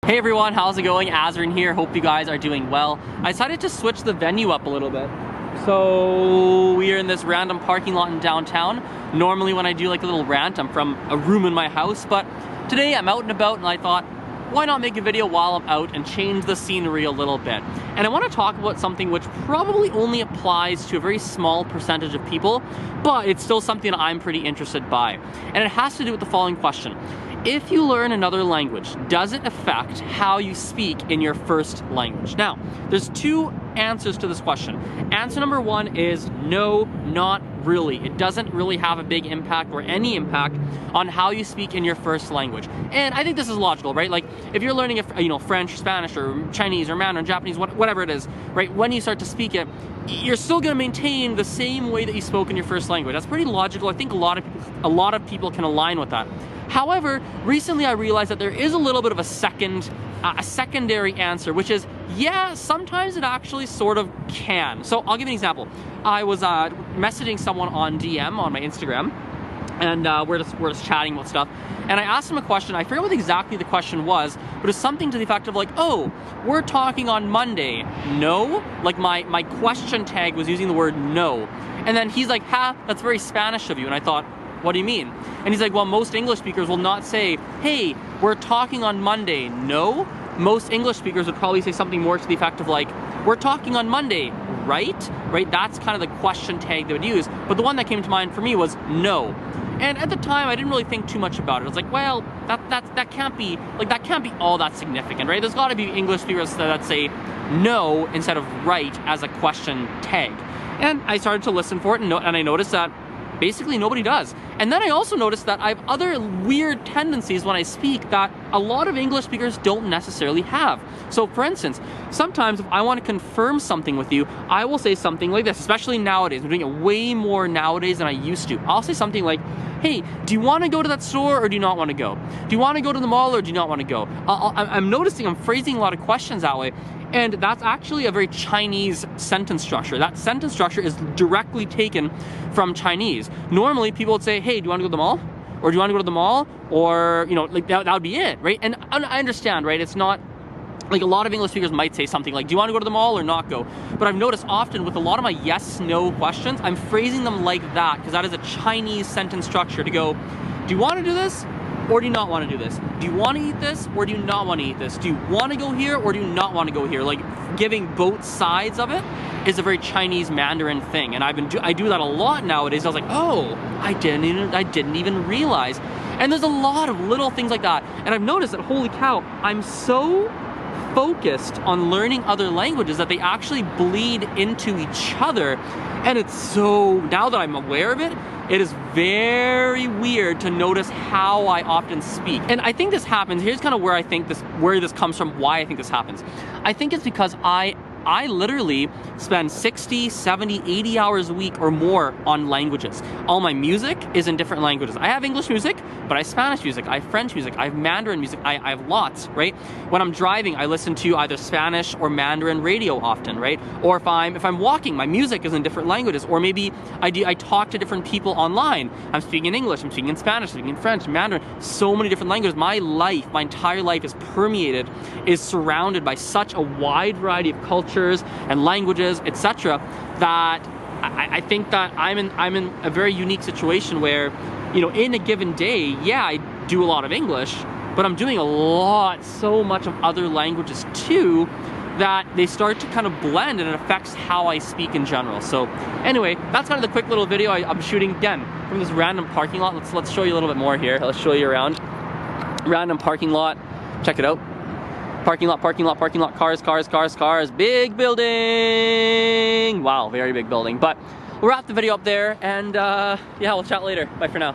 Hey everyone, how's it going? Azren here, hope you guys are doing well. I decided to switch the venue up a little bit. So we are in this random parking lot in downtown. Normally when I do like a little rant, I'm from a room in my house, but today I'm out and about and I thought, why not make a video while I'm out and change the scenery a little bit? And I want to talk about something which probably only applies to a very small percentage of people, but it's still something that I'm pretty interested by. And it has to do with the following question. If you learn another language, does it affect how you speak in your first language? Now, there's two answers to this question. Answer number one is no, not really. It doesn't really have a big impact or any impact on how you speak in your first language. And I think this is logical, right? Like if you're learning, French, Spanish, or Chinese, or Mandarin, Japanese, whatever it is, right? When you start to speak it, you're still going to maintain the same way that you spoke in your first language. That's pretty logical. I think a lot of people can align with that. However, recently I realized that there is a little bit of a secondary answer, which is, yeah, sometimes it actually sort of can. So I'll give you an example. I was messaging someone on DM on my Instagram, and we're just chatting about stuff. And I asked him a question. I forget what exactly the question was, but it was something to the effect of like, oh, we're talking on Monday. No? Like my question tag was using the word no. And then he's like, ha, that's very Spanish of you. And I thought, what do you mean? And he's like, well, most English speakers will not say, hey, we're talking on Monday. No? Most English speakers would probably say something more to the effect of like, we're talking on Monday, right? Right? That's kind of the question tag they would use. But the one that came to mind for me was no. And at the time, I didn't really think too much about it. I was like, well, that can't be all that significant, right? There's got to be English speakers that say no instead of right as a question tag. And I started to listen for it, and I noticed that basically nobody does. And then I also noticed that I have other weird tendencies when I speak that a lot of English speakers don't necessarily have. So for instance, sometimes if I want to confirm something with you, I will say something like this, especially nowadays. I'm doing it way more nowadays than I used to. I'll say something like, hey, do you want to go to that store or do you not want to go? Do you want to go to the mall or do you not want to go? I'm noticing I'm phrasing a lot of questions that way. And that's actually a very Chinese sentence structure. That sentence structure is directly taken from Chinese. Normally, people would say, hey, do you want to go to the mall? Or do you want to go to the mall? Or, like that would be it, right? And I understand, right? It's not, like a lot of English speakers might say something like, do you want to go to the mall or not go? But I've noticed often with a lot of my yes, no questions, I'm phrasing them like that because that is a Chinese sentence structure to go, do you want to do this? Or do you not want to do this? Do you want to eat this or do you not want to eat this? Do you want to go here or do you not want to go here? Like giving both sides of it is a very Chinese Mandarin thing, and I do that a lot nowadays. I was like, oh, I didn't even realize. And there's a lot of little things like that, and I've noticed that, holy cow, I'm so focused on learning other languages that they actually bleed into each other. And it's so, now that I'm aware of it, it is very weird to notice how I often speak. And I think this happens, here's kind of where this comes from, why I think this happens. I think it's because I literally spend 60, 70, 80 hours a week or more on languages. All my music is in different languages. I have English music, but I have Spanish music, I have French music, I have Mandarin music, I have lots, right? When I'm driving, I listen to either Spanish or Mandarin radio often, right? Or if I'm walking, my music is in different languages. Or maybe I talk to different people online. I'm speaking in English, I'm speaking in Spanish, I'm speaking in French, Mandarin, so many different languages. My entire life is surrounded by such a wide variety of cultures and languages, etc., that I think that I'm in a very unique situation where, in a given day, yeah, I do a lot of English, but I'm doing so much of other languages too, that they start to kind of blend and it affects how I speak in general. So anyway, that's kind of the quick little video I'm shooting again from this random parking lot. Let's show you a little bit more here. Let's show you around. Random parking lot. Check it out. Parking lot, cars, big building. Wow, very big building. But we'll wrap the video up there, and yeah, we'll chat later. Bye for now.